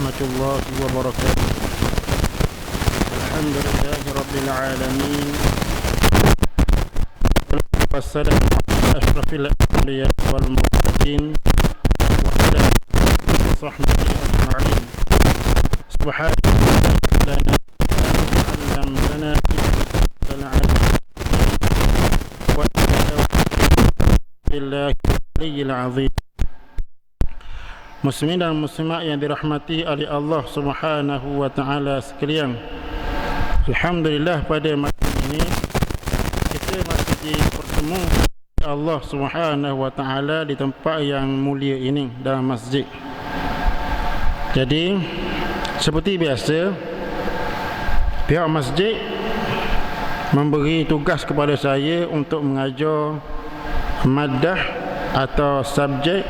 warahmatullahi wabarakatuh. Alhamdulillahi rabbil alamin. Wassalamu ala asyrafil anbiya wal mursalin wa ala alihi wa sahbihi ajma'in. Subhanaka la ilaha illa anta wa billahi al-aliyyil azim. Muslimin dan muslimat yang dirahmati oleh Allah Subhanahu wa taala sekalian. Alhamdulillah, pada malam ini kita masih bertemu Allah Subhanahu wa taala di tempat yang mulia ini, dalam masjid. Jadi seperti biasa, pihak masjid memberi tugas kepada saya untuk mengajar madah atau subjek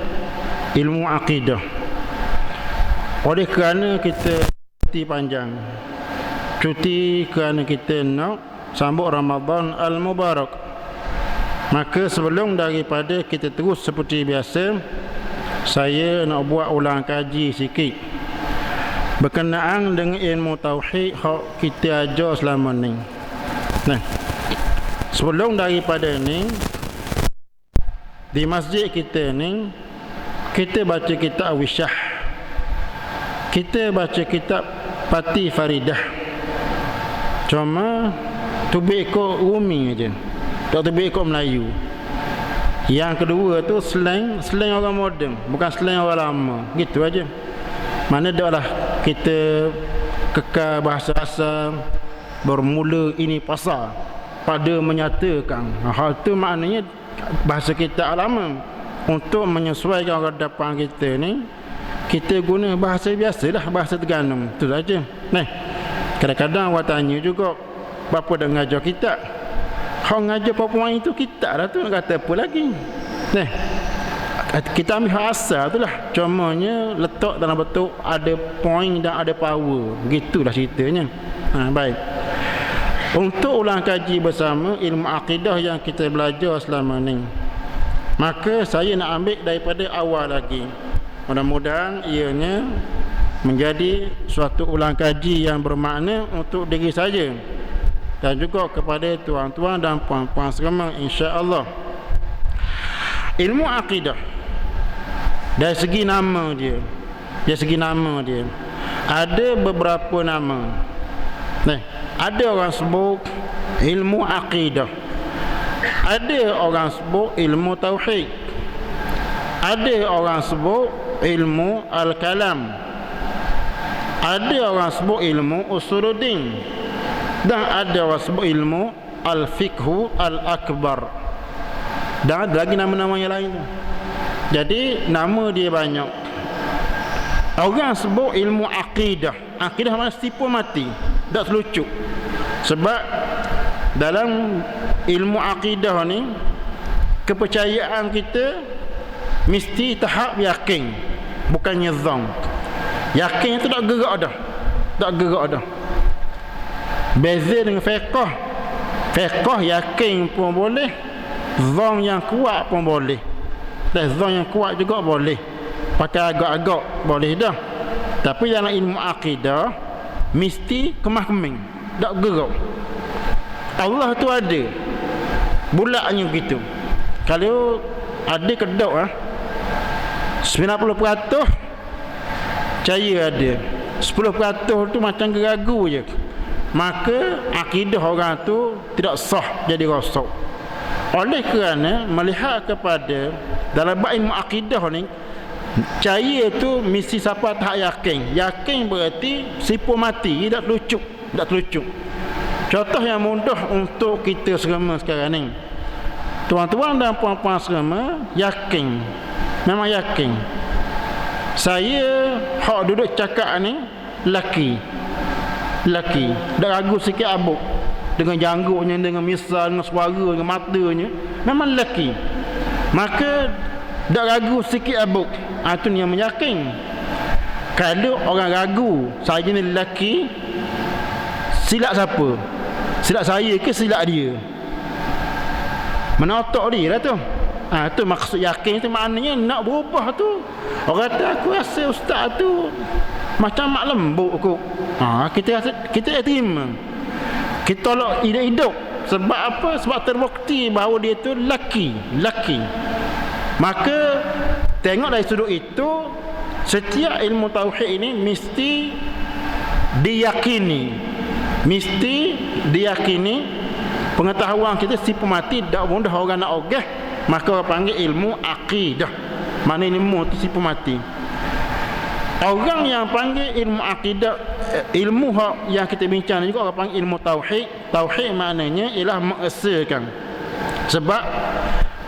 ilmu akidah. Oleh kerana kita cuti panjang, cuti kerana kita nak sambut Ramadan Al-Mubarak, maka sebelum daripada kita terus seperti biasa, saya nak buat ulang kaji sikit berkenaan dengan ilmu tauhid yang kita ajar selama ni. Nah, sebelum daripada ni, di masjid kita ni kita baca kitab Wisyah, kita baca kitab Pati Faridah. Cuma tubik ikut Rumi aja, tak tubik ikut Melayu. Yang kedua tu slang orang moden, bukan slang orang lama, gitu aja. Mana daklah kita kekal bahasa asal, bermula ini pasal pada menyatakan. Hal tu maknanya bahasa kita lama. Untuk menyesuaikan orang depan kita ni, kita guna bahasa biasalah, bahasa Terengganu. Itu saja. Nah, kadang-kadang orang tanya juga, berapa dah ngajar kitab? Kau ngajar perempuan itu kitab lah tu, nak kata apa lagi? Nah, kita ambil hak asal tu lah. Cumanya letak dalam bentuk ada point dan ada power. Gitulah ceritanya. Baik. Untuk ulang kaji bersama ilmu akidah yang kita belajar selama ni, maka saya nak ambil daripada awal lagi. Mudah-mudahan ianya menjadi suatu ulang kaji yang bermakna untuk diri saya dan juga kepada tuan-tuan dan puan-puan sekalian, insya-Allah. Ilmu akidah dari segi nama dia, ada beberapa nama. Nah, ada orang sebut ilmu akidah, ada orang sebut ilmu tauhid, ada orang sebut ilmu al-kalam, ada orang sebut ilmu usuluddin, dan ada orang sebut ilmu al-fiqhu al-akbar, dan ada lagi nama-nama yang lain. Jadi nama dia banyak. Orang sebut ilmu akidah. Akidah maknanya tipu mati, tak selucuk. Sebab dalam ilmu akidah ni, kepercayaan kita mesti tahap yakin, bukannya zon. Yakin itu tak gerak dah. Beza dengan fiqh. Fiqh yakin pun boleh, zon yang kuat pun boleh. Dan zon yang kuat juga boleh, pakai agak-agak boleh dah. Tapi dalam ilmu akidah mesti kemah-keming, tak gerak. Allah tu ada, bulatnya begitu. Kalau ada kedok 90% percaya ada, 10% tu macam geragu je, maka akidah orang tu tidak sah, jadi rosak. Oleh kerana melihat kepada dalam bab ilmu akidah ni, percaya tu mesti siapa tak yakin. Yakin berarti sipu mati, tak telucuk. Contoh yang mudah untuk kita semua sekarang ni, tuan-tuan dan puan-puan semua yakin, memang yakin, saya hak duduk cakap ni laki, dah ragu sikit abuk, dengan janggutnya, dengan misal, dengan suara, dengan matanya, memang laki, maka dah ragu sikit abuk. Itu yang meyakin. Kalau orang ragu saya ni lelaki, silap siapa? Silap saya ke silap dia? Menotok dia lah tu. Itu maksud yakin tu, maknanya nak berubah tu. Orang kata aku rasa ustaz tu macam mak lembut aku. Kita rasa kita terima. Kita tolak hidup. Sebab apa? Sebab terbukti bahawa dia tu laki. Maka tengok dari sudut itu, setiap ilmu tauhid ini mesti diyakini pengetahuan kita siapa mati tak mudah orang nak ogah, maka orang panggil ilmu akidah. Mana ilmu tu siapa mati. Orang yang panggil ilmu akidah, ilmu yang kita bincang juga orang panggil ilmu tauhid. Tauhid maknanya ialah mengesakan. Sebab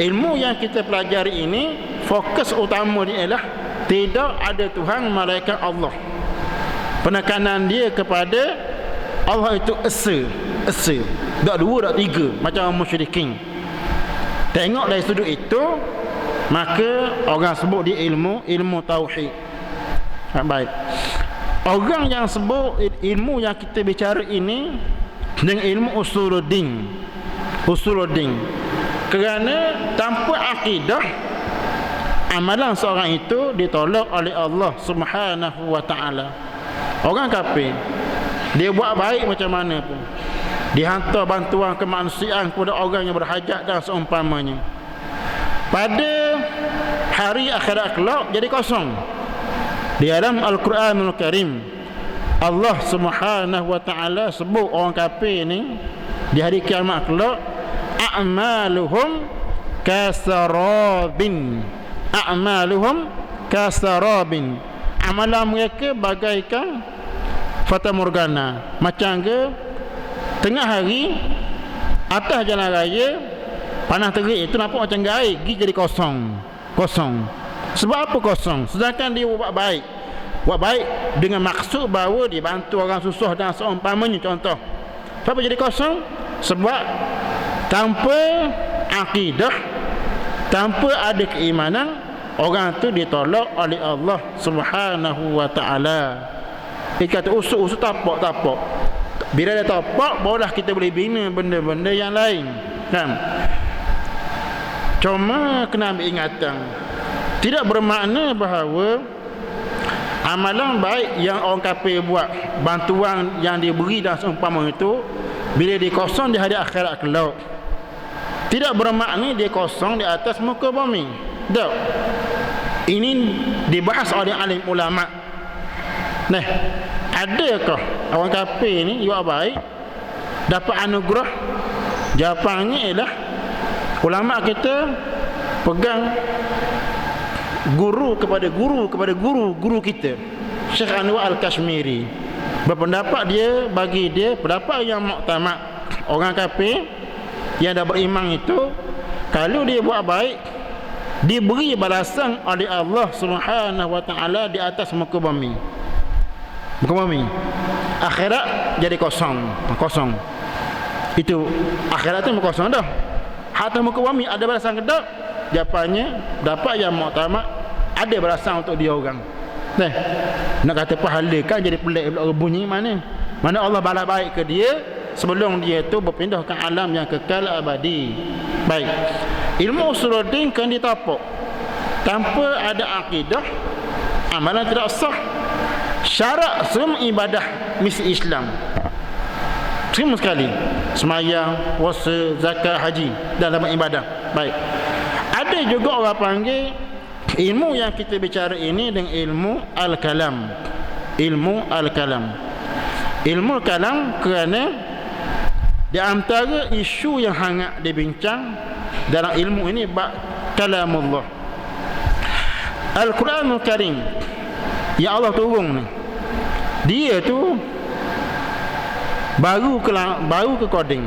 ilmu yang kita pelajari ini, fokus utama dia ialah tidak ada Tuhan melainkan Allah. Penekanan dia kepada Allah itu esa. Tak dua, tak tiga, macam orang musyrikin. Tengok dari sudut itu, maka orang sebut dia ilmu tauhid. Baik. Orang yang sebut ilmu yang kita bicara ini dengan ilmu usuluddin. Kerana tanpa akidah, amalan seorang itu ditolak oleh Allah Subhanahu wa taala. Orang kafir, dia buat baik macam mana pun, dihantar bantuan kemanusiaan kepada orang yang berhajat dan seumpamanya, pada hari akhirat kelak jadi kosong. Di dalam Al-Quranul Karim, Allah Subhanahu wa taala sebut orang kafir ni di hari kiamat kelak, a'maluhum kasarabin. Amalan mereka bagaikan fata morgana, macam ke tengah hari atas jalan raya panas terik itu nampak macam gaib, jadi kosong. Sebab apa kosong? Sedangkan dia buat baik dengan maksud bahawa dia bantu orang susah dan seumpamanya, contoh. Kenapa jadi kosong? Sebab tanpa akidah, tanpa ada keimanan, orang tu ditolak oleh Allah Subhanahu wa taala. Dia kata usuk tapak. Bila dia tapak, barulah kita boleh bina benda-benda yang lain, kan? Cuma kena ambil ingatan, tidak bermakna bahawa amalan baik yang orang kafir buat, bantuan yang dia beri dan seumpama itu, bila dia kosong di hari akhirat kelak, tidak bermakna dia kosong di atas muka bumi. Tak. Ini dibahas oleh alim ulama. Adakah orang kafir ni buat baik dapat anugerah? Jawapannya ialah ulama kita pegang guru kepada guru kita, Syekh Anwar Al-Kashmiri. Berpendapat dia, bagi dia pendapat yang muktamad, orang kafir yang dah beriman itu, kalau dia buat baik, diberi balasan oleh Allah Subhanahu wa taala di atas muka bumi. Akhirat jadi kosong. Itu akhirat tu kosong dah. Hatta muka bumi ada balasan ke tak? Jawapannya dapat yang muktamad, ada balasan untuk dia orang. Nak kata pahala kan jadi pelik bunyi mana Allah balas baik ke dia sebelum dia tu berpindah ke alam yang kekal abadi. Baik. Ilmu usuluddin kan ditapak. Tanpa ada akidah, amalan tidak sah. Syarat semua ibadah misi Islam, semua sekali, semayang, puasa, zakat, haji, dalam ibadah. Baik. Ada juga orang panggil ilmu yang kita bicara ini dengan ilmu al-kalam. Ilmu kalam kerana di antara isu yang hangat dibincang dalam ilmu ini kalamullah. Al-Quranul Karim yang Allah turun ni, dia tu baru ke coding.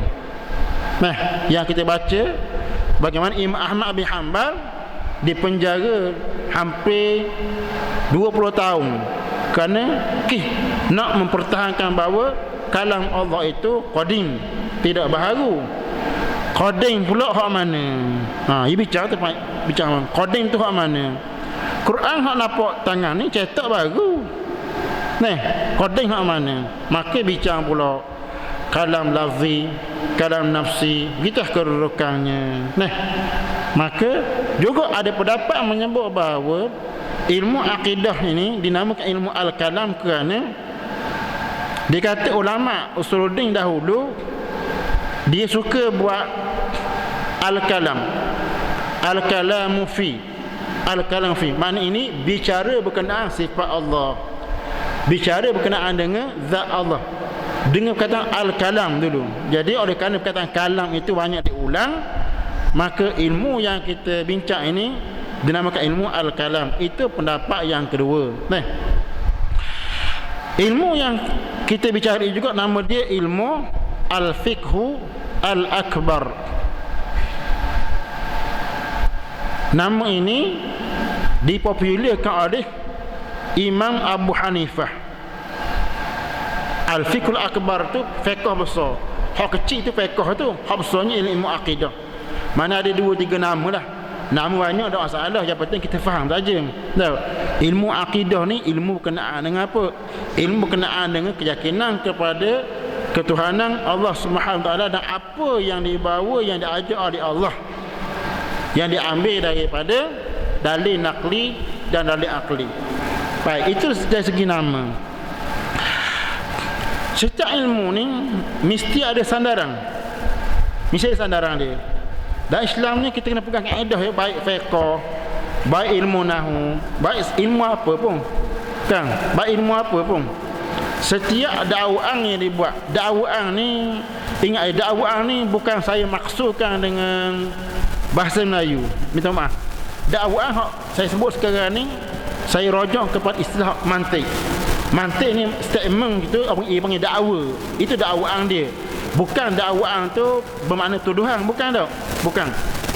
Yang kita baca bagaimana Imam Ahmad bin Hanbal dipenjara hampir 20 tahun kerana nak mempertahankan bahawa kalam Allah itu qadim, tidak baharu. Qadim pula hak mana? Dia bicara qadim tu hak mana? Quran hak nampak tangan ni cetak baru. Qadim hak mana? Maka bicara pula kalam lafzi, kalam nafsi, begitu kedudukannya. Maka juga ada pendapat menyebut bahawa ilmu akidah ini dinamakan ilmu al-kalam kerana dia kata ulama usuluddin dahulu dia suka buat al-kalam, al-kalamu fi, al-kalam fi, makna ini bicara berkenaan sifat Allah, bicara berkenaan dengan zat Allah dengan perkataan al-kalam dulu. Jadi oleh kerana perkataan kalam itu banyak diulang, maka ilmu yang kita bincang ini dinamakan ilmu al-kalam. Itu pendapat yang kedua. Nah, ilmu yang kita bicara juga nama dia ilmu al-fiqhu al-akbar. Nama ini dipopularkan oleh Imam Abu Hanifah. Al-fiqhul akbar tu fiqh besar, hak kecil tu fiqh tu, hak besarnya ilmu akidah. Mana ada 2-3 nama lah. Nama banyak tak masalah, yang penting kita faham saja. Ilmu akidah ni ilmu berkenaan dengan apa? Ilmu berkenaan dengan keyakinan kepada ketuhanan Allah Subhanahu Taala dan apa yang dibawa, yang diajar oleh Allah, yang diambil daripada dalil naqli dan dalil akli. Baik, itu dari segi nama. Setiap ilmu ni mesti ada sandaran. Mesti ada sandaran dia. Dan Islam ni kita kena pegang kaedah ya, baik fiqh, baik ilmu nahwu, baik ilmu apa pun. Kan? Baik ilmu apa pun. Setiap dakwaan yang dibuat, dakwaan ni ingat dakwaan ni bukan saya maksudkan dengan bahasa Melayu. Minta maaf. Dakwaan saya sebut sekarang ni saya rujuk kepada istilah mantik. Mantik ni statement gitu, apa dia panggil dakwa. Itu dakwaan dia. Bukan dakwaan tu bermakna tuduhan, bukan tak? Bukan.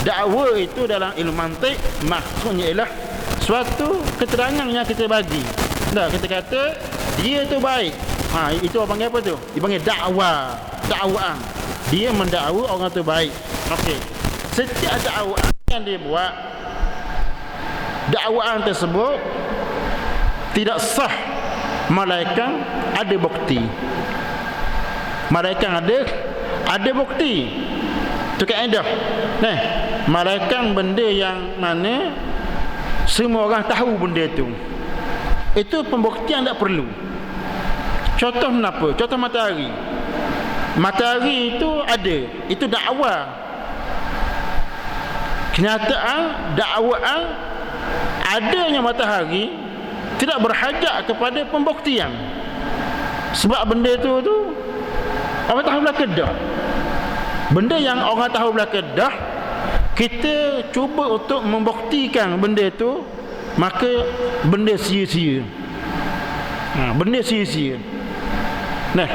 Dakwa itu dalam ilmu mantik maksudnya ialah suatu keterangan yang kita bagi. Tak, kita kata dia tu baik. Itu orang panggil apa tu? Dia panggil dakwa, dakwaan. Dia mendakwa orang tu baik. Okey. Setiap dakwaan yang dia buat, dakwaan tersebut tidak sah malaikat ada bukti. Malaikat ada bukti. Itu kaedah. Nah, malaikat benda yang mana semua orang tahu benda tu. Itu pembuktian tak perlu. Contoh kenapa? Contoh matahari. Matahari itu ada. Itu dakwa. Kenyataan, dakwaan adanya matahari tidak berhajat kepada pembuktian. Sebab benda tu orang tahu belaka dah. Benda yang orang tahu belaka dah, kita cuba untuk membuktikan benda tu, maka benda sia-sia. Benda sia-sia. Nah,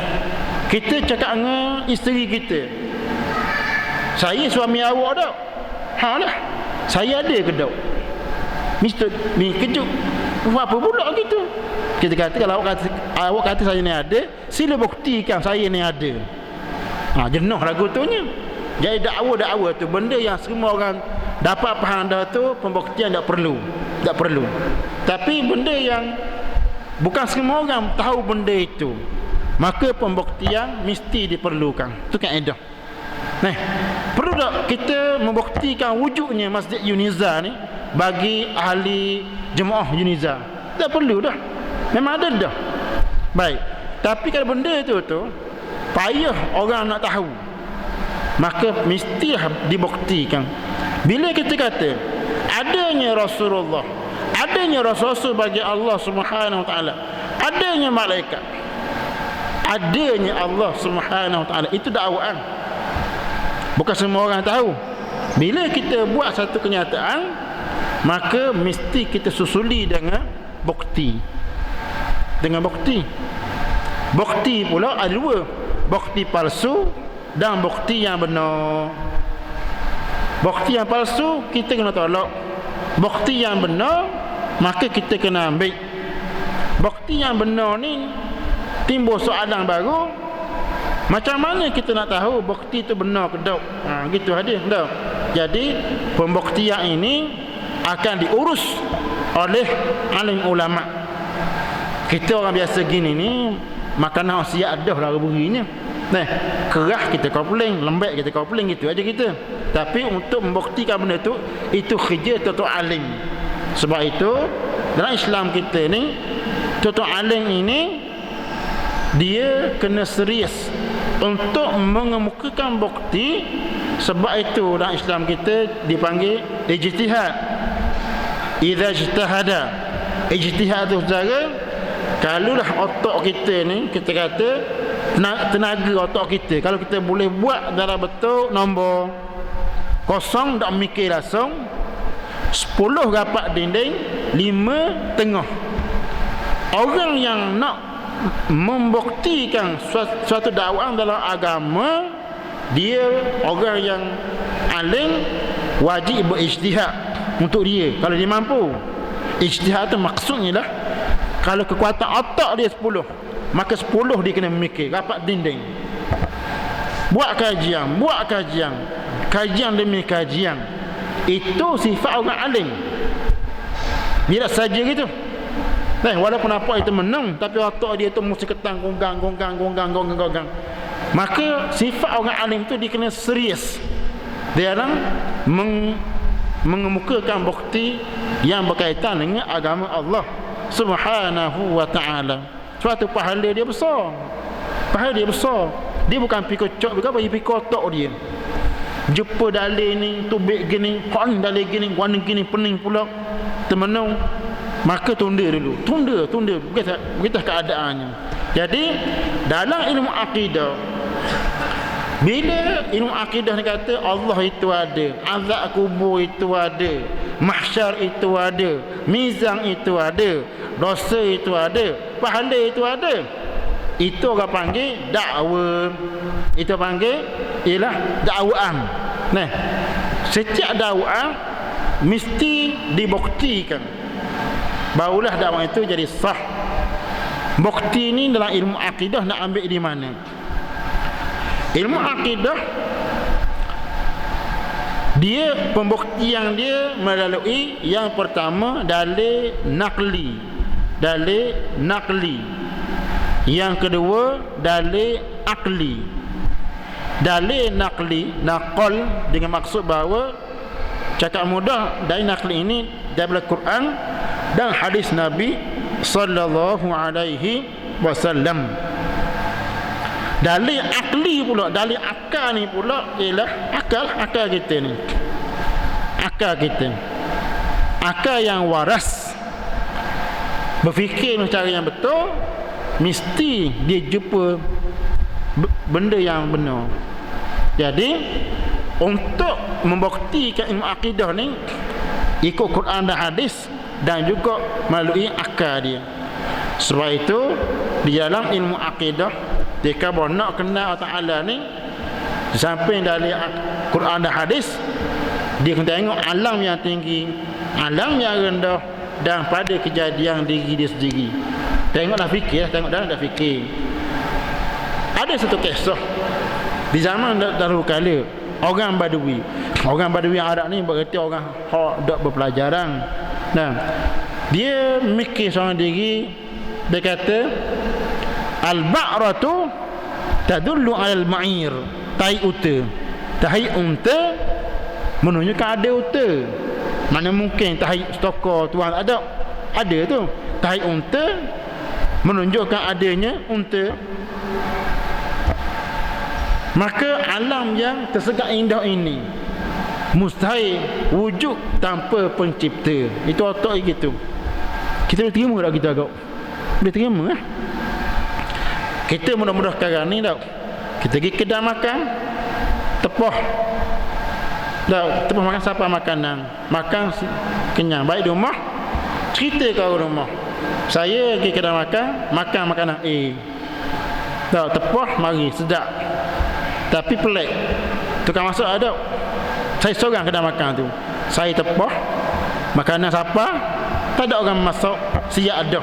kita cakap dengan isteri kita, saya suami awak tak? Lah, saya ada ke tak? Mister ni kejut. Apa pula gitu? Kita kata kalau awak kata saya ni ada, sila buktikan saya ni ada. Jenuh lagu tu nya. Jadi dakwa tu benda yang semua orang dapat faham dah tu, pembuktian tak perlu. Tak perlu. Tapi benda yang bukan semua orang tahu benda itu, maka pembuktian mesti diperlukan. Itu kaedah. Nah, perlu tak kita membuktikan wujudnya Masjid Uniza ni bagi ahli jemaah Uniza? Tak perlu dah. Memang ada dah. Baik. Tapi kalau benda tu payah orang nak tahu, maka mesti dibuktikan. Bila kita kata adanya Rasulullah, adanya Rasul bagi Allah Subhanahu Wa Taala, adanya malaikat, adanya Allah Subhanahu Wa Taala, itu dakwaan. Bukan semua orang tahu. Bila kita buat satu kenyataan, maka mesti kita susuli dengan bukti. Dengan bukti. Bukti pula ada dua. Bukti palsu dan bukti yang benar. Bukti yang palsu kita kena tolak. Bukti yang benar maka kita kena ambil. Bukti yang benar ni timbul soalan baru. Macam mana kita nak tahu bukti itu benar ke tak? Gitu aja dah. Jadi pembuktian ini akan diurus oleh alim ulama. Kita orang biasa gini ni makanan siap dah lah reburinya. Nah, kerah kita kopling, lembek kita kopling, gitu aja kita. Tapi untuk membuktikan benda tu, itu kerja tuan-tuan alim. Sebab itu dalam Islam kita ni, contoh alim ini dia kena serius untuk mengemukakan bukti. Sebab itu dalam Islam kita dipanggil ijtihad. Idza ijtahada, ijtihad tu saudara, kalaulah otak kita ni, kita kata tenaga otak kita, kalau kita boleh buat dalam bentuk nombor kosong, tak mikir langsung, 10 rapat dinding, 5 tengah. Orang yang nak membuktikan suatu dakwaan dalam agama, dia orang yang alim, wajib berijtihad untuk dia. Kalau dia mampu, ijtihad tu maksudnya lah, kalau kekuatan otak dia 10, maka 10 dia kena memikir rapat dinding, buat kajian demi kajian. Itu sifat orang alim. Bila saja gitu, walaupun apa itu menang, tapi otak dia tu mesti ketang gonggang. Maka sifat orang alim tu dia kena serius dalam mengemukakan bukti yang berkaitan dengan agama Allah Subhanahu wa ta'ala. Suatu pahala dia besar. Dia bukan pikir cok, bukan bagi pikir otak dia. Jumpa dalil ni, tubik gini, hon dalil gini, warna gini, pening pula, termenung, maka tunda dulu. Tunda. Begitu keadaannya. Jadi dalam ilmu akidah, bila ilmu akidah ni kata Allah itu ada, azab kubur itu ada, mahsyar itu ada, mizan itu ada, dosa itu ada, pahala itu ada, itu orang panggil dakwa. Itu panggil ialah dakwaan. Setiap dakwaan mesti dibuktikan, barulah dakwaan itu jadi sah. Bukti ni dalam ilmu akidah nak ambil di mana? Ilmu akidah, dia pembuktian dia melalui yang pertama dalil nakli. Yang kedua dalil akli. Dalil nakli, naqal, dengan maksud bahawa, cakap mudah, dalil nakli ini daripada Quran dan hadis Nabi sallallahu alaihi wasallam. Dalil akli pula, dalil akal ni pula ialah akal kita ni. Akal yang waras, berfikir cara yang betul, mesti dia jumpa benda yang benar. Jadi untuk membuktikan ilmu akidah ni, ikut Quran dan hadis, dan juga melalui akal dia. Sebab itu di dalam ilmu akidah, jika nak kenal Allah Ta'ala ni, sampai dari Quran dan hadis, dia kena tengok alam yang tinggi, alam yang rendah, dan pada kejadian diri dia sendiri. Tengoklah fikir, tengok dah fikir. Ada satu kisah di zaman dahulu kala, orang Badui Arab ni berarti orang tak berpelajaran. Dia mikir seorang diri, dia kata al-ba'ratu tadullu 'alal ma'ir. Tai unta menunjukkan ada unta. Mana mungkin tai stokor tuan ada tu. Tai unta menunjukkan adanya unta. Maka alam yang tersegar indah ini mustahil wujud tanpa pencipta. Itu otak gitu. Kita boleh terima tak kita agak? Boleh terima lah. Kita mudah-mudah sekarang ni tau, kita pergi kedai makan, tepah makan siapa makanan, makan kenyang. Baik di rumah, cerita ke orang rumah, saya pergi kedai makan makanan A, tepah mari sedap, tapi pelik, tukang masak ada, saya seorang kedai makan tu, saya tepah makanan siapa, tak ada orang masak, siap ada,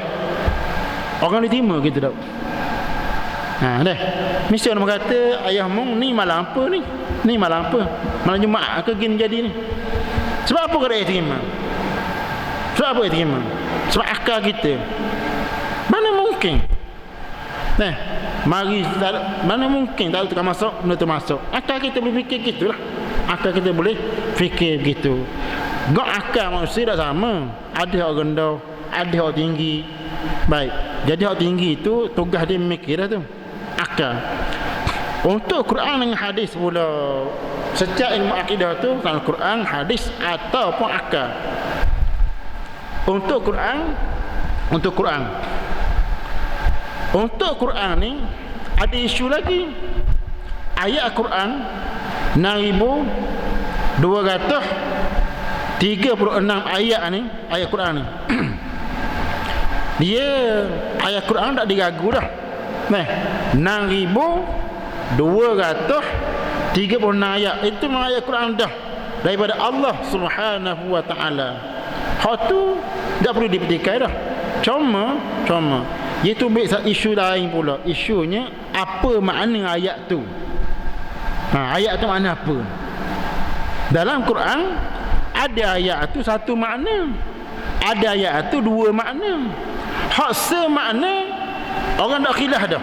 orang diterima gitu tau. Mesti orang kata, ayahmu ni malam apa ni? Ni malam apa? Malam Jumaat ke gini jadi ni? Sebab apa kena terima? Sebab akal kita. Mana mungkin? Mana mungkin tak tukar masuk, benda tu masuk. Akal kita boleh fikir gitulah. Akal kita boleh fikir gitu. Gak akal manusia tak sama. Ada orang rendah, ada hak tinggi. Baik. Jadi hak tinggi itu tugas dia memikir dah tu. Akal. Untuk Quran dengan hadis pula, setiap ilmu akidah tu Al-Quran, hadis ataupun akal. Untuk Quran ni ada isu lagi. Ayat Quran 6236 ayat ni, ayat Quran ni. Dia ayat Quran tak diragu dah. Nah, 6236 ayat itu memang ayat Quran dah daripada Allah Subhanahu wa taala. Hak tu tak perlu dipetikai dah. Cuma iaitu isu lain pula. Isunya apa makna ayat tu? Ayat tu makna apa? Dalam Quran ada ayat tu satu makna, ada ayat tu dua makna. Hak semakna orang tak khilaf dah.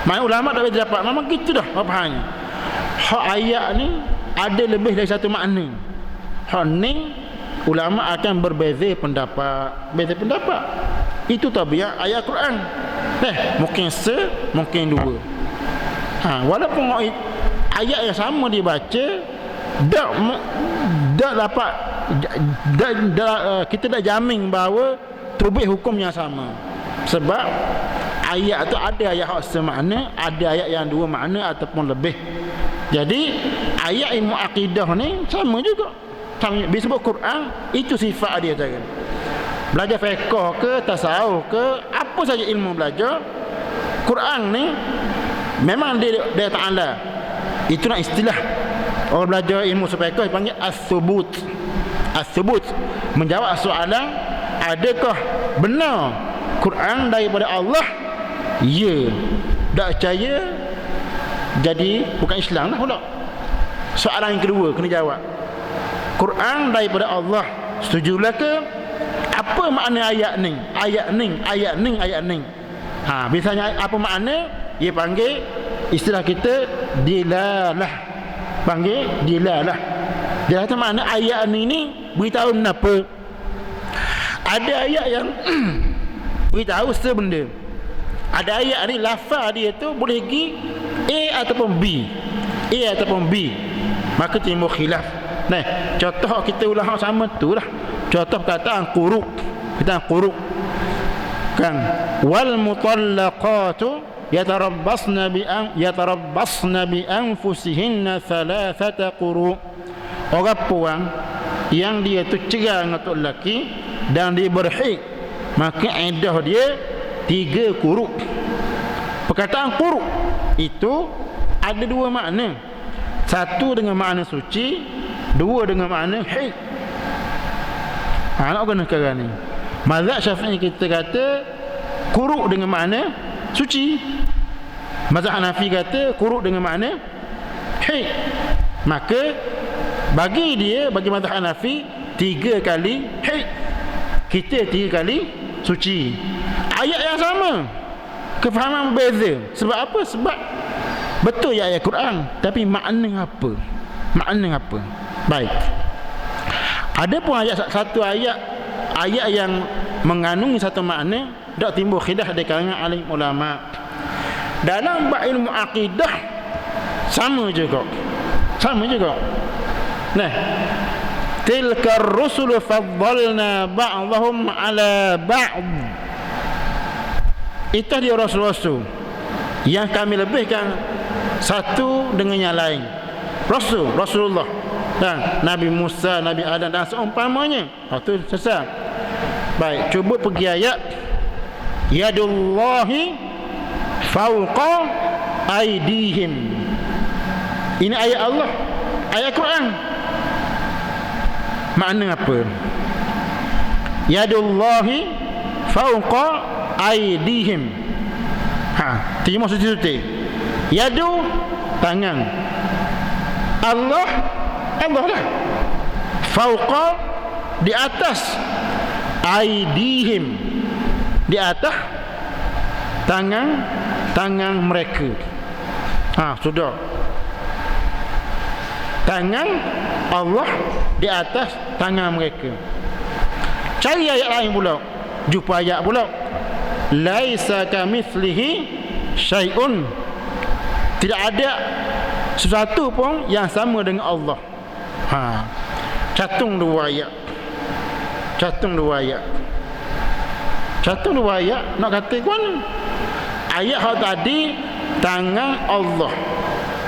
Mana ulama tak boleh dapat, memang gitu dah fahamnya. Hak ayat ni ada lebih dari satu makna. Hak ni ulama akan berbeza pendapat. Itu tabiat ayat Quran. Mungkin mungkin dua. Walaupun ayat yang sama dibaca, tak dapat kita tak jamin bahawa terbit hukum yang sama. Sebab ayat tu ada ayat hak semakna, ada ayat yang dua makna ataupun lebih. Jadi ayat ilmu akidah ni sama juga. Disebut Quran, itu sifat dia saja. Belajar fiqh ke, tasawuf ke, apa saja ilmu belajar, Quran ni memang dia Ta'ala. Itu nak istilah. Orang belajar ilmu fiqh dipanggil as-subut. As-subut, menjawab soalan, adakah benar Quran daripada Allah? Ya. Tak percaya, jadi bukan Islam lah pula. Soalan yang kedua kena jawab, Quran daripada Allah, setujulah ke? Apa makna ayat ni? Ayat ni. Biasanya apa makna? Dia panggil, istilah kita, dilalah. Panggil dilalah. Dia kata makna ayat ni beritahu kenapa. Ada ayat yang beritahu sebenda. Ada ayat ni lafaz dia tu boleh pergi A ataupun B. Maka timbul khilaf. Contoh kita ulang sama tu lah. Contoh perkataan quru. Kan, wal mutallaqatu yatarabbasna bi anfusihinna thalathata quru. Orang puan yang dia tu cerai dengan tok lelaki dan dia berhaid, maka iddah dia 3 quru. Perkataan quru itu ada dua makna. Satu dengan makna suci, dua dengan makna haid. Nak kena sekarang ni mazhab Syafi'i kita kata quru dengan makna suci. Mazhab Hanafi kata quru dengan makna haid. Maka bagi mazhab Hanafi 3 kali haid, kita 3 kali suci. Ayat yang sama, kefahaman berbeza. Sebab apa? Sebab betul ya ayat Quran, tapi makna apa? Baik. Ada pun satu ayat yang mengandungi satu makna, tak timbul khilaf di kalangan alim ulama. Dalam bab ilmu akidah sama juga. Tilka ar-rusul faddalna ba'dahum ala ba'd. Itu dia rasul-rasul yang kami lebihkan satu dengan yang lain. Rasulullah dan Nabi Musa, Nabi Adam dan seumpamanya. Itu selesai. Baik, cuba pergi ayat yadullahi fawqa aydihim. Ini ayat Allah, ayat Quran. Makna apa? Yadullahi fawqa aydihim. Terima suti-suti. Yadu, tangan. Allah lah. Fawqa, di atas. Aydihim, di atas tangan mereka. Sudah. Tangan Allah di atas tangan mereka. Cari ayat lain pula. jumpa ayat pula, laisa kamitslihi syai'un, tidak ada sesuatu pun yang sama dengan Allah. Catung dua ayat, nak kata kan ayat hak tadi tangan Allah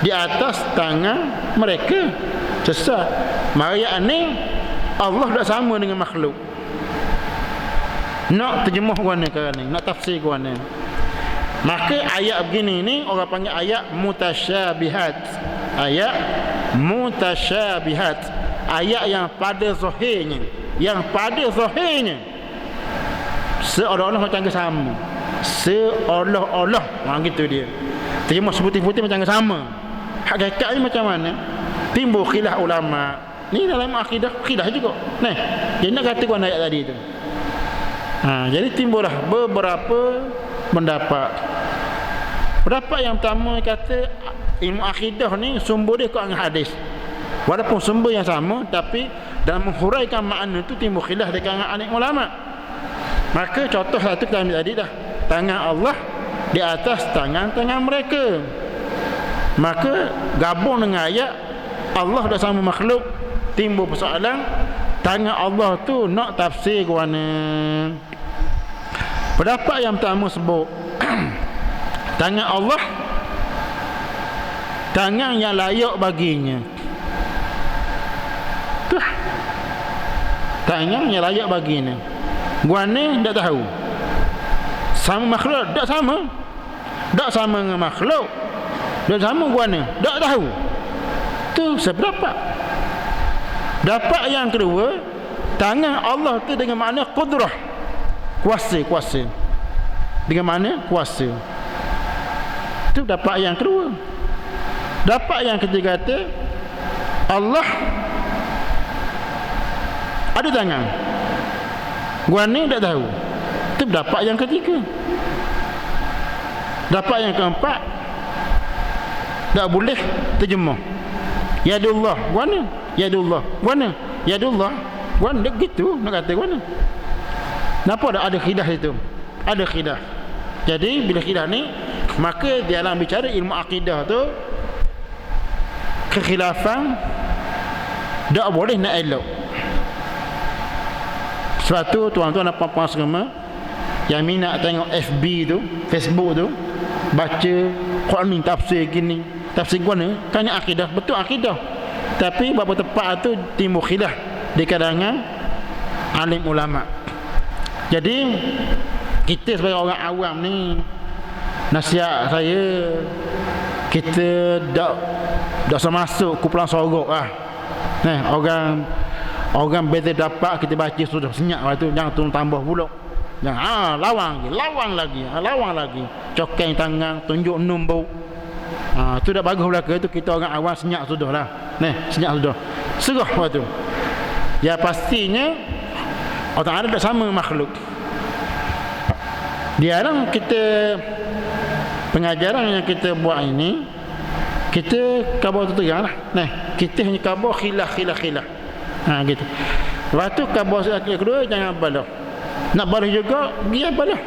di atas tangan mereka sesat. Ayat ni Allah tak sama dengan makhluk. Nak terjemah guana kan ni, nak tafsir guana. Maka ayat begini ni orang panggil ayat mutasyabihat. Ayat mutasyabihat, ayat yang pada zahirnya, seolah-olah macam sama, seolah-olah gitu dia. Terjemah seputih-putih macam sama. Hakikatnya macam mana? Timbul khilaf ulama. Ni dalam akidah juga. Nah, jadi nak kata kuan ayat tadi tu. Jadi timbullah beberapa pendapat. Pendapat yang pertama kata ilmu akidah ni sumber dia Quran hadis. Walaupun sumber yang sama, tapi dalam menghuraikan makna tu timbul khilaf di kalangan alim ulama. Maka contoh satu kita ambil tadi dah, tangan Allah di atas tangan-tangan mereka. Maka gabung dengan ayat Allah dah sama makhluk, timbul persoalan tangan Allah tu nak tafsir ke mana. Pendapat yang pertama sebut tangan Allah tangan yang layak baginya. Tuh, tangan yang layak baginya. Guana tak tahu. Sama makhluk tak sama. Tak sama dengan makhluk. Tak sama guana, tak tahu. Tu seberapa. Dapat yang kedua, tangan Allah tu dengan makna qudrah, kuasa. Dengan makna kuasa. Tu dapat yang kedua. Dapat yang ketiga kata Allah ada tangan, gua ni tak tahu. Itu dapat yang ketiga. Dapat yang keempat, tak boleh terjemah yadullah, gua ni yadullah, gua ni yadullah, gua ni gitu nak kata gua ni. Kenapa ada khilaf itu? Ada khilaf. Jadi bila khilaf ni, maka dalam bicara ilmu akidah tu kekhilafan tak boleh nak elok. Sebab tu tuan-tuan dan puan-puan semua yang minat tengok FB tu, Facebook tu, baca Quran ni tafsir gini, tafsir gua ni kan akidah, betul akidah. Tapi berapa tepat tu timbul khilaf di kalangan alim ulama. Jadi kita sebagai orang awam ni, nasihat saya, kita dah masuk kumpulan sorok lah. Orang beza dapat kita baca sudah senyap lah tu, jangan turun tambah pula. Jangan lawang lagi. Cokeng tangan, tunjuk nombor. Tu dah bagus belaka tu, kita orang awam senyap sudah lah. Senyap sudah. Serah waktu. Ya pastinya Allah Ta'ala tak sama makhluk. Di dalam kita pengajaran yang kita buat ini, kita khabar tu terang lah. Kita hanya khabar khilaf. Gitu. Lepas tu khabar yang kedua, jangan balah. Nak balah juga, dia balah.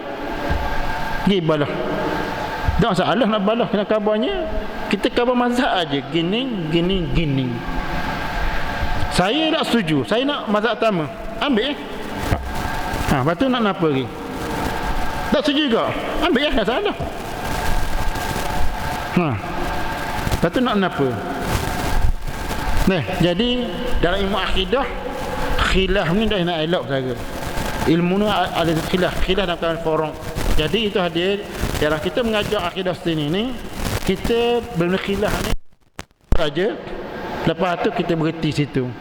Tak masalah nak balah. Kena khabarnya, kita khabar mazhab aja. Gini. Saya tak setuju. Saya nak mazhab pertama. Ambil. Lepas tu nak apa lagi? Tak setuju juga. Ambil tak salah. Lepas tu nak apa? Jadi dalam ilmu akidah, khilaf ni dah nak elok saja. Ilmu ni ada khilaf dalam forum. Jadi itu hadir dalam kita mengajar akidah sini ni, kita benar khilaf ni saja. Lepas tu kita berhenti situ.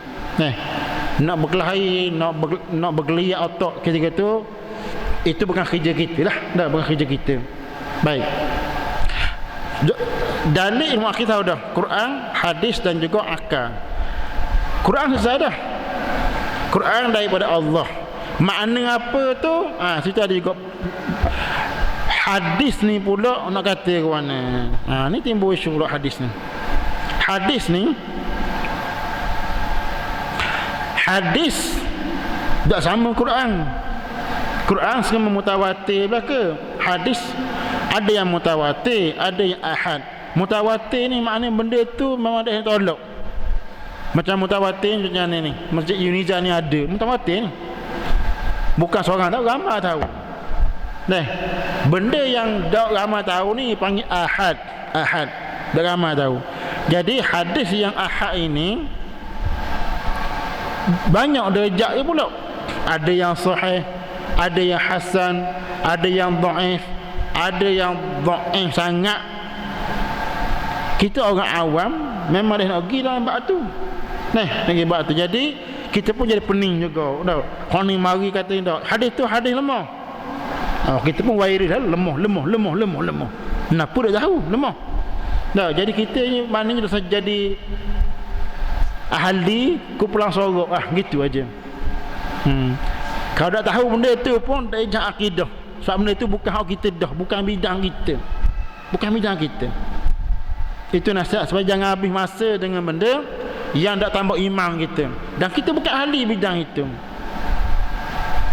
Nak berkelahi, nak bergeliat otak ketika tu, itu bukan kerja kita lah. Dah bukan kerja kita. Baik. Dalil ilmu akidah dah Quran, hadis dan juga akal. Quran selesai dah. Quran daripada Allah. Makna apa tu? Situ ada juga hadis ni pula nak kata ke mana. Ni timbul isu pula hadis ni. Hadis tak sama Quran. Quran semua mutawatir ke? Hadis ada yang mutawatir, ada yang ahad. Mutawatir ni maknanya benda tu memang ada yang tolak. Macam mutawatir macam ni, Masjid Uniza ni ada mutawatir ni. Bukan seorang tahu, ramai tahu. Nah, benda yang dak ramai tahu ni panggil ahad. Ahad, dak ramai tahu. Jadi hadis yang ahad ini banyak darjat dia pula. Ada yang sahih, ada yang hasan, ada yang dhaif, ada yang dhaif sangat. Kita orang awam memang dah nak pergi dalam bab tu. Nah, lagi bab tu. Jadi kita pun jadi pening juga. Tahu. Orang ni mari kata dak, hadis tu hadis lemah. Kita pun wairi dah lemah. Kenapa dah tahu lemah? Dah, jadi kita ni maknanya dah jadi ahli kumpulan sorok gitu aja. Kalau tak tahu benda tu pun dah ejak akidah. Sebab benda tu bukan hak kita dah, bukan bidang kita. Bukan bidang kita. Itu nasihat supaya jangan habis masa dengan benda yang tak tambah iman kita. Dan kita bukan ahli bidang itu.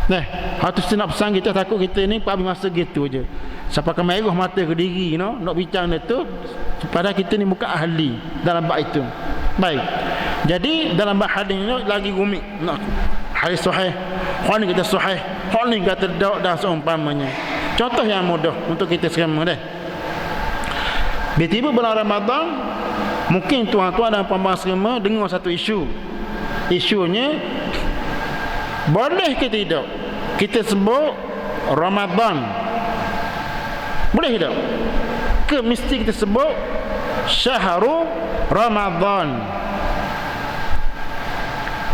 Nah, harus nak pesan kita, takut kita ni habis masa gitu aja. Sampai ke merah mata ke diri, nak bincang itu padahal kita ni bukan ahli dalam bab itu. Baik. Jadi dalam bab hadis ni lagi rumit. Hadis sahih, hal ni kata sahih, hal ni kata dak dan seumpamanya. Contoh yang mudah untuk kita semua dah. Tiba-tiba bulan Ramadan, mungkin tuan-tuan dan puan-puan semua dengar satu isu. Isunya, boleh ke tidak kita sebut Ramadan? Boleh tak? Ke mesti kita sebut Syahrul Ramadan?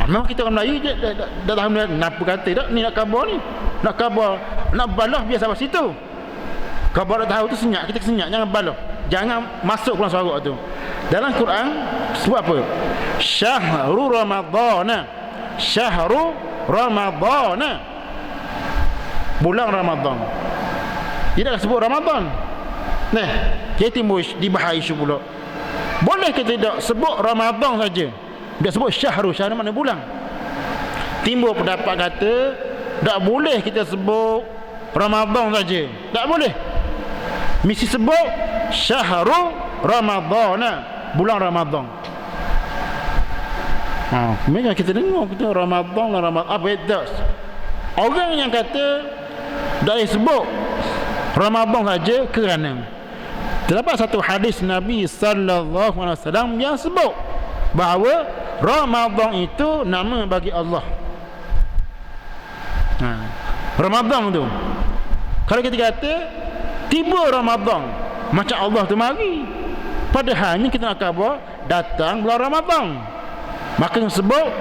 Memang kita orang Melayu je dah tahu kenapa kata tak ni nak khabar ni. Nak khabar, nak balah biasa sampai situ. Khabar tak tahu tu senyap, kita senyap, jangan balah. Jangan masuk pulang suara tu. Dalam Quran sebut apa? Syahrul Ramadhan. Syahrul Ramadhan. Bulan Ramadan. Tidak sebut Ramadan. Nah, dia timbul dibahas isu pula. Boleh ke tidak sebut Ramadan saja? Dia sebut syahrul, syahrul mana bulan. Timbul pendapat kata tak boleh kita sebut Ramadan saja. Tak boleh. Mesti sebut syahrul Ramadhan, bulan Ramadan. Mereka kita dengar kita Ramadan lah Ramadan. Apa itu? Orang yang kata dah sebut Ramadan saja kerana terdapat satu hadis Nabi sallallahu alaihi wasallam yang sebut bahawa Ramadan itu nama bagi Allah. Ramadan tu. Kalau kita kata tiba Ramadan, macam Allah tu mari. Padahalnya kita nak khabar datang bulan Ramadan. Maka sebut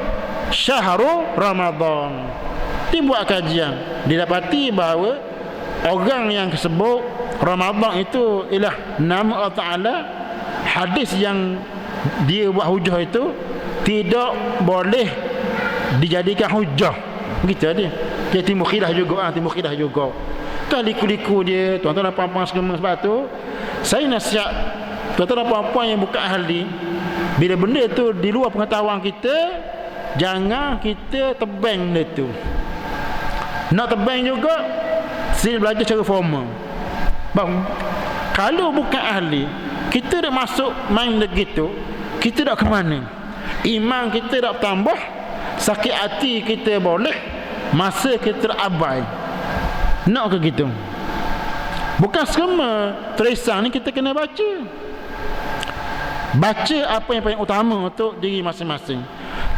Syahrul Ramadan. Dibuat kajian, didapati bahawa orang yang sebut Ramadan itu ialah nama Allah Ta'ala. Hadis yang dia buat hujah itu tidak boleh dijadikan hujah. Begitu dia. Dia timbul khilaf juga, timbul khilaf juga. Tak liku-liku dia, tuan-tuan dan puan-puan semua. Sebab tu saya nasihat tuan-tuan dan puan-puan yang bukan ahli, bila benda tu di luar pengetahuan kita, jangan kita tebang benda tu. Nak tebang juga, sila belajar secara formal. Kalau bukan ahli, kita dah masuk main begitu, kita dah ke mana? Iman kita dah tambah, sakit hati kita boleh, masa kita abai. Nak ke gitu? Bukan semua tulisan ni kita kena baca. Baca apa yang paling utama untuk diri masing-masing.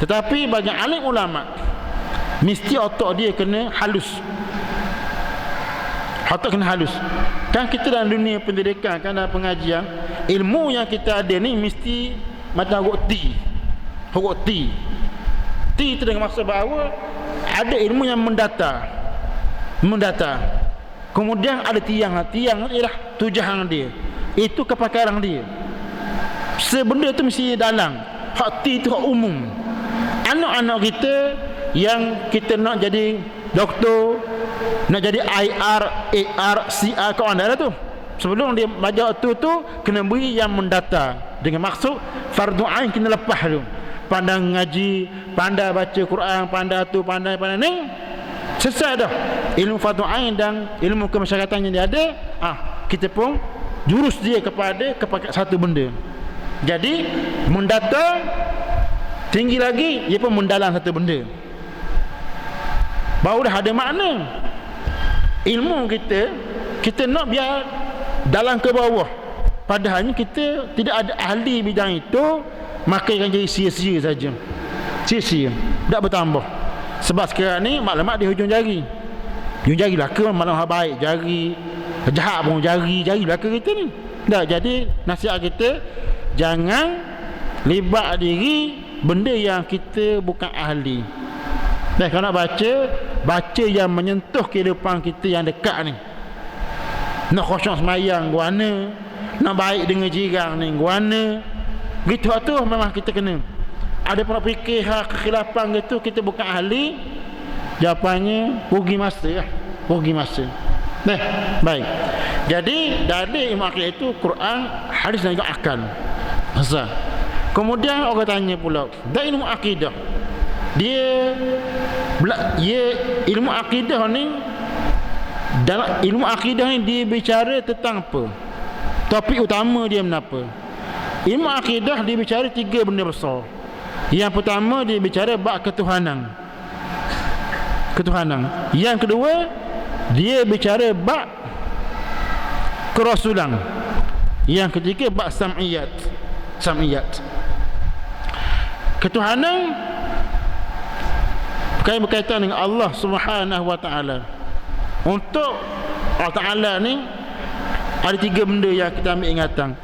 Tetapi bagi alim ulama, mesti otak dia kena halus. Otak kena halus. Kan kita dalam dunia pendidikan, kan dalam pengajian, ilmu yang kita ada ni mesti macam huruf T. Huruf T. T itu dengan maksud bahawa ada ilmu yang mendata. Kemudian ada tiang ialah tujahan dia. Itu kepakaran dia. Sebenda tu mesti dalam. Hak T itu hak umum. Anak-anak kita yang kita nak jadi doktor, nak jadi IR, AR, CR, kau anda lah tu. Sebelum dia belajar tu kena beri yang mendata. Dengan maksud fardu ain kena lepas tu. Pandai ngaji, pandai baca Quran, pandai tu, pandai ni. Sesat dah. Ilmu fardu ain dan ilmu kemasyarakatan yang dia ada, kita pun jurus dia kepada satu benda. Jadi mendata tinggi lagi, dia pun mendalam satu benda. Baru dah ada makna. Ilmu kita nak biar dalam ke bawah. Padahalnya kita tidak ada ahli bidang itu, maka akan jadi sia-sia saja. Sia-sia, tak bertambah. Sebab sekarang ni maklumat di hujung jari. Hujung jari lah ke maklumat baik jari, jahat pun jari lah ke kita ni. Tak, jadi nasihat kita jangan libat diri benda yang kita bukan ahli. Kalau nak baca yang menyentuh kehidupan kita yang dekat ni. Nak khusyuk semayang guana, nak baik dengan jiran ni guana. Gitu tu memang kita kena. Ada pun nak fikir kekhilapan gitu, kita bukan ahli, jawapannya rugi masa lah. Rugi masa. Baik. Jadi dari ilmu akidah itu Quran, hadis dan juga akal. Asal. Kemudian orang tanya pula, dari ilmu akidah, dia ilmu akidah ni, dalam ilmu akidah ni dia bicara tentang apa? Topik utama dia menapa? Ilmu akidah dia bicara 3 benda besar. Yang pertama dia bicara bab ketuhanan. Yang kedua dia bicara bab kerasulan. Yang ketiga bab sam'iyat. Ketuhanan berkaitan dengan Allah Subhanahu wa taala. Untuk Allah Taala ni ada 3 benda yang kita ambil ingatan.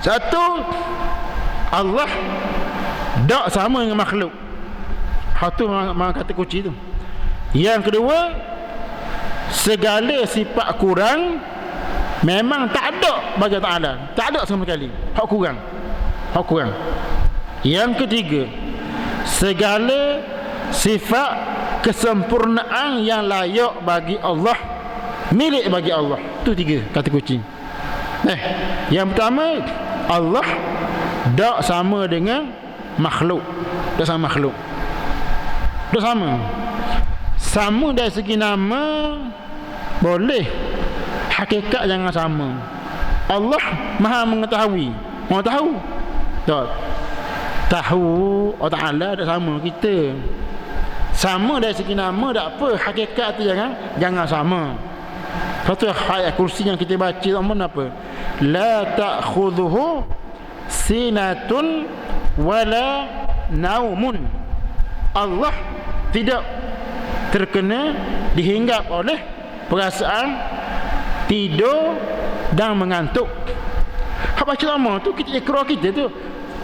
Satu, Allah tak sama dengan makhluk. Satu memang kata kunci tu. Yang kedua, segala sifat kurang memang tak ada bagi Allah Taala. Tak ada sama sekali. Hak kurang. Yang ketiga, segala sifat kesempurnaan yang layak bagi Allah, milik bagi Allah. Itu 3 kata kunci. Yang pertama, Allah tak sama dengan makhluk. Tak sama makhluk. Tak sama dari segi nama boleh, hakikat jangan sama. Allah Maha mengetahui. Maha tahu. Tak. Tahu Allah Taala tak sama kita. Sama dari segi nama tak apa, hakikat tu jangan sama. Satu ayat kursi yang kita baca apa? La ta'khudhuhu sinatun wala naumun. Allah tidak terkena dihinggap oleh perasaan tidur dan mengantuk. Hak baca lama tu kita ikrar kita tu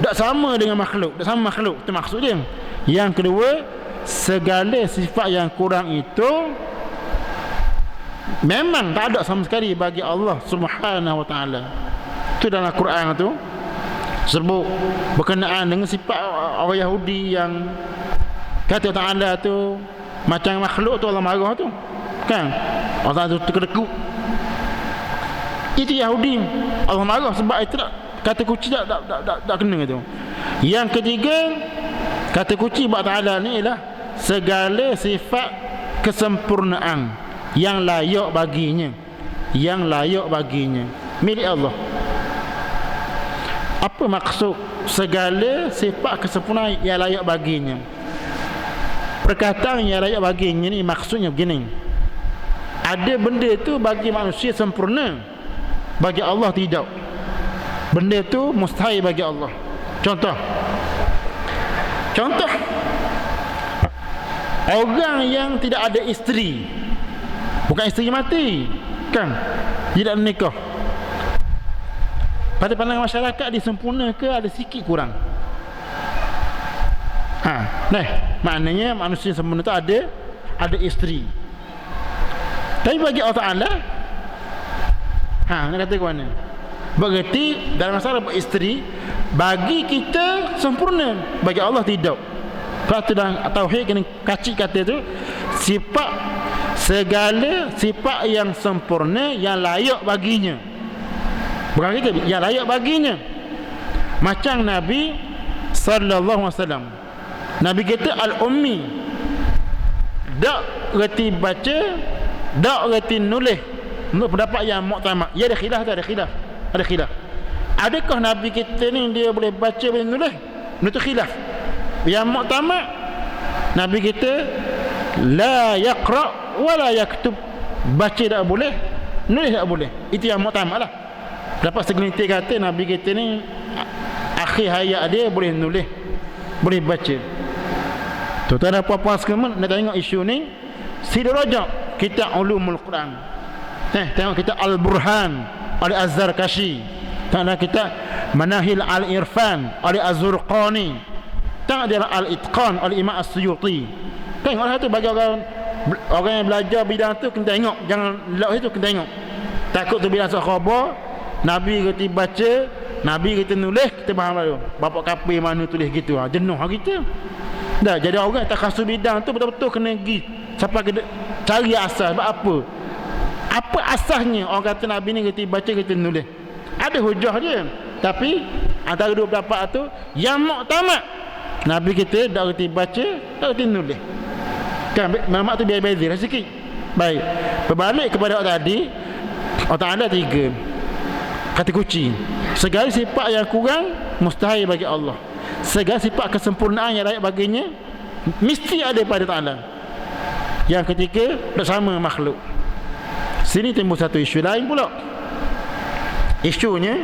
tak sama dengan makhluk, tak sama makhluk, itu maksud dia. Yang kedua, segala sifat yang kurang itu memang tak ada sama sekali bagi Allah Subhanahu wa taala. Itu dalam Quran tu sebut berkenaan dengan sifat orang Yahudi yang kata Taala tu macam makhluk tu, Allah marah tu. Kan? Allah tu terkedekut. Itu Yahudi. Allah marah sebab itu kata kunci tak kena tu. Yang ketiga, kata kunci bab Taala ni ialah segala sifat kesempurnaan yang layak baginya, milik Allah. Apa maksud segala sifat kesempurnaan yang layak baginya? Perkataan yang layak baginya ni maksudnya begini, ada benda tu bagi manusia sempurna, bagi Allah tidak. Benda tu mustahil bagi Allah. Contoh orang yang tidak ada isteri, bukan isteri mati kan, tidak menikah, pada pandangan masyarakat dia sempurna ke ada sikit kurang? Maknanya manusia sempurna tu ada isteri. Tapi bagi Allah Ta'ala nak kata ke mana? Berarti dalam masalah beristeri, bagi kita sempurna, bagi Allah tidak. Lepas tu dalam tauhid kena kacik kata tu, segala sifat yang sempurna yang layak baginya, bukan kita, yang layak baginya. Macam Nabi sallallahu alaihi wasallam, Nabi kita al-ummi, dak reti baca, dak reti nulis. Menurut pendapat yang muktamad. Ya ada khilaf tu, ada khilaf. Ada khilaf. Adakah Nabi kita ni dia boleh baca boleh nulis? Menurut khilaf. Yang muktamad Nabi kita la yaqra wa la yaktub. Baca tak boleh, nulis tak boleh. Itu yang muktamad lah. Dapat segelintir kata Nabi kita ni akhir hayat dia boleh nulis, boleh baca. Tuan-tuan dan puan-puan sekalian, nak tengok isu ni, sila rajak kitab Ulumul Quran. Tengok kitab Al-Burhan oleh Az-Zarkashi. Tengok kitab Manahil Al-Irfan oleh Az-Zurqani. Tengok dia Al-Itqan oleh Imam As-Suyuti. Tengoklah tu bagi orang yang belajar bidang tu kena tengok, jangan lak itu kena tengok. Takut tu bila khabar Nabi kata baca, Nabi kata nulis, kita faham lalu. Bapak kapir mana tulis gitu, jenuh kita. Dah jadi orang tak khasut bidang tu betul-betul kena pergi sampai kena cari asas. Sebab apa? Apa asasnya orang kata Nabi ni kata baca, kata nulis? Ada hujah dia. Tapi antara dua pendapat tu yang muktamad Nabi kita dak kata baca, dak kata nulis. Kan mamak tu biar bezir sikit. Baik. Berbalik kepada orang tadi, Allah Taala tiga kata kunci. Segala sifat yang kurang mustahil bagi Allah. Segala sifat kesempurnaan yang layak baginya mesti ada pada Ta'ala. Yang ketiga, tak sama makhluk. Sini timbul satu isu lain pula. Isunya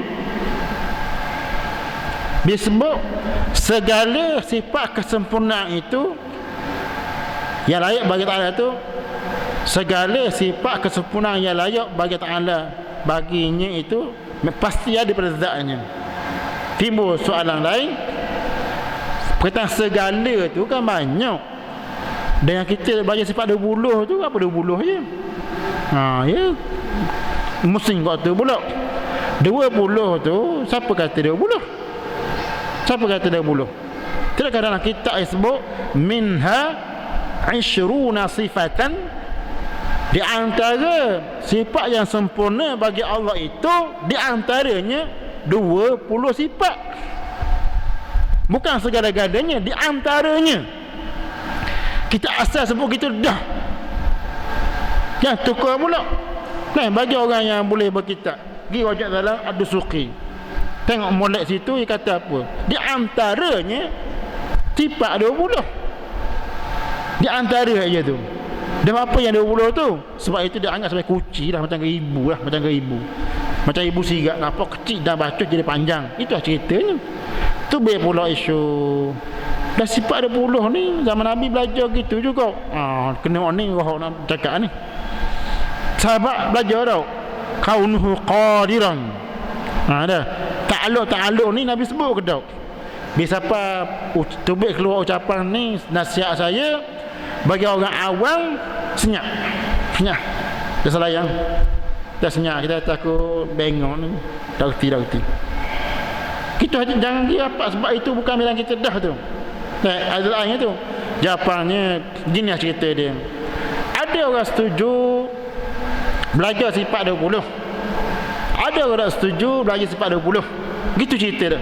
disebut segala sifat kesempurnaan itu yang layak bagi Ta'ala itu, segala sifat kesempurnaan yang layak bagi Ta'ala baginya itu pasti ada pada zatnya. Timbul soalan lain, perkataan segala tu kan banyak. Dan yang kita baca sifat 20 tu apa 20 je? Ya. Musing kat tu pula. 20 tu siapa kata 20? Siapa kata 20? Tidak dalam kitab disebut minha 20 sifatan. Di antara sifat yang sempurna bagi Allah itu, di antaranya 20 sifat. Bukan segala-galanya, di antaranya. Kita asal sebut gitu dah. Yang tukar pula. Nah, bagi orang yang boleh berkitab, pergi wajak dalam Ad-Dusuqi. Tengok molek situ dia kata apa? Di antaranya sifat 20. Di antara aja tu. Dan apa yang 20 tu? Sebab itu dia anggap sebagai kuci lah, macam ibu lah, macam ibu. Macam ibu sigat, nampak kecil dan bacot jadi panjang. Itu lah ceritanya. Tu biar pula isu. Dah sifat 20 ni zaman Nabi belajar gitu juga. Kena orang ni orang nak cakap ni. Sahabat belajar tau. Kaunuhu qadiran. Dah. Ta'alluq ni Nabi sebut ke tak? Bila siapa tubik keluar ucapan ni, nasihat saya bagi orang awam, senyap. Dah selayang. Dah senyap. Kita takut bengong ni. Dah reti. Kita jangan pergi apa, sebab itu bukan bilang kita dah tu. Ada lainnya tu. Jawapannya gini lah cerita dia. Ada orang setuju belajar sifat 20. Ada orang tak setuju belajar sifat 20. Gitu cerita dia.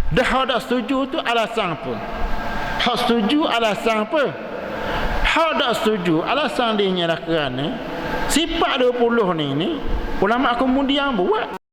Dah hak tak setuju tu alasan apa? Hak setuju alasan apa? Hak tak setuju alasan dia ialah kerana sifat 20 ni ulama kemudian buat